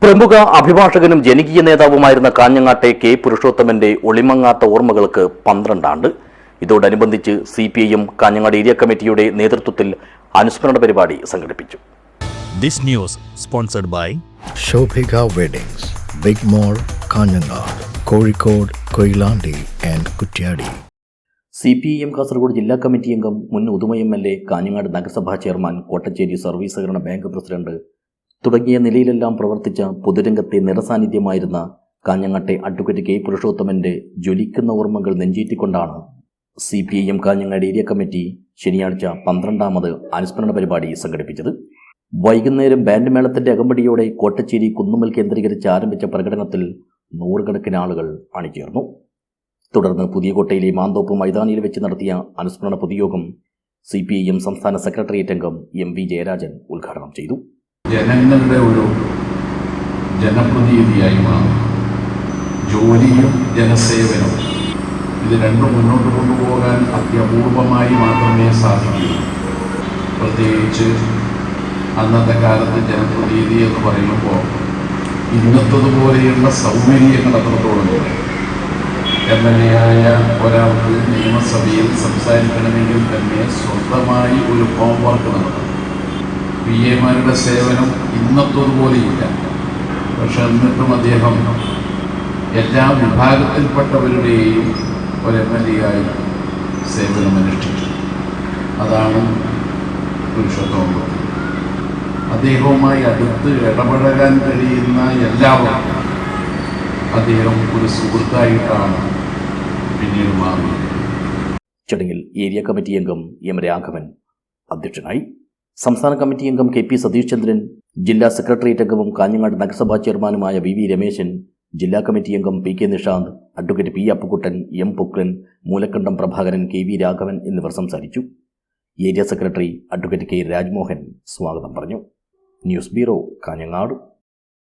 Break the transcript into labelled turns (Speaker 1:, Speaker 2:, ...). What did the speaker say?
Speaker 1: പ്രമുഖ അഭിഭാഷകനും ജനകീയ നേതാവുമായിരുന്ന കാഞ്ഞങ്ങാട്ടെ കെ പുരുഷോത്തമന്റെ ഒളിമങ്ങാത്ത ഓർമ്മകൾക്ക് 12 ആണ്ട്. ഇതോടനുബന്ധിച്ച് CPIM കാഞ്ഞങ്ങാട് ഏരിയ കമ്മിറ്റിയുടെ നേതൃത്വത്തിൽ അനുസ്മരണ പരിപാടി സംഘടിപ്പിച്ചു.
Speaker 2: This news sponsored by
Speaker 3: Shobhika Weddings, Big Mall, Kanyanad, Kozhikode, Koilandi and Kutyadi.
Speaker 1: CPIM Kasaragod ജില്ലാ കമ്മിറ്റി അംഗം, മുൻ ഉദുമ MLA, കാഞ്ഞങ്ങാട് നഗരസഭാ ചെയർമാൻ, കോട്ടച്ചേരി സർവീസ് സഹകരണ ബാങ്ക് പ്രസിഡന്റ് തുടങ്ങിയ നിലയിലെല്ലാം പ്രവർത്തിച്ച പൊതുരംഗത്തെ നിറസാന്നിധ്യമായിരുന്ന കാഞ്ഞങ്ങാട്ടെ അഡ്വക്കേറ്റ് കെ പുരുഷോത്തമന്റെ ജ്വലിക്കുന്ന ഓർമ്മകൾ നെഞ്ചേറ്റിക്കൊണ്ടാണ് CPIM കാഞ്ഞങ്ങാട് ഏരിയ കമ്മിറ്റി ശനിയാഴ്ച 12ാമത് അനുസ്മരണ പരിപാടി സംഘടിപ്പിച്ചത്. വൈകുന്നേരം ബാൻഡ് മേളത്തിന്റെ അകമ്പടിയോടെ കോട്ടച്ചേരി കുന്നുമ്മൽ കേന്ദ്രീകരിച്ച് ആരംഭിച്ച പ്രകടനത്തിൽ നൂറുകണക്കിന് ആളുകൾ അണിചേർന്നു. തുടർന്ന് പുതിയകോട്ടയിലെ മാന്തോപ്പ് മൈതാനിയിൽ വെച്ച് നടത്തിയ അനുസ്മരണ പൊതുയോഗം CPIM സംസ്ഥാന സെക്രട്ടേറിയറ്റ് അംഗം MV ജയരാജൻ ഉദ്ഘാടനം ചെയ്തു.
Speaker 4: ജനങ്ങളുടെ ഒരു ജനപ്രതിനിധിയായി മാറും. ജോലിയും ജനസേവനവും ഇത് രണ്ടും മുന്നോട്ട് കൊണ്ടുപോകാൻ അത്യപൂർവമായി മാത്രമേ സാധിക്കൂ. പ്രത്യേകിച്ച് അന്നത്തെ കാലത്ത് ജനപ്രതിനിധി എന്ന് പറയുമ്പോൾ ഇന്നത്തതുപോലെയുള്ള സൗകര്യങ്ങൾ അത്രത്തോളം MLA ആയ ഒരാൾക്ക് നിയമസഭയിൽ സംസാരിക്കണമെങ്കിൽ തന്നെ സ്വന്തമായി ഒരു ഹോംവർക്ക് നടത്തണം. PAമാരുടെ സേവനം ഇന്നത്തതുപോലെയില്ല. പക്ഷെ എന്നിട്ടും അദ്ദേഹം എല്ലാ വിഭാഗത്തിൽപ്പെട്ടവരുടെയും ഒരു MLA ആയി സേവനമനുഷ്ഠിച്ചു. അതാണ് പുരുഷോത്തമൻ. അദ്ദേഹവുമായി അടുത്ത് ഇടപഴകാൻ കഴിയുന്ന എല്ലാവർക്കും അദ്ദേഹം ഒരു സുഹൃത്തായിട്ടാണ് പിന്നീട് മാറിയത്.
Speaker 1: ചടങ്ങിൽ ഏരിയ കമ്മിറ്റി അംഗം M രാഘവൻ അധ്യക്ഷനായി. സംസ്ഥാന കമ്മിറ്റി അംഗം KP സതീഷ് ചന്ദ്രൻ, ജില്ലാ സെക്രട്ടേറിയറ്റ് അംഗവും കാഞ്ഞങ്ങാട് നഗരസഭാ ചെയർമാനുമായ VV രമേശൻ, ജില്ലാ കമ്മിറ്റി അംഗം PK Nishanth, advocate P Appukuttan, M Pukran, Moolakkandam Prabhakaran, KV Raghavan എന്നിവർ സംസാരിച്ചു. Area secretary advocate K Rajmohan സ്വാഗതം പറഞ്ഞു. News bureau, Kanhangad.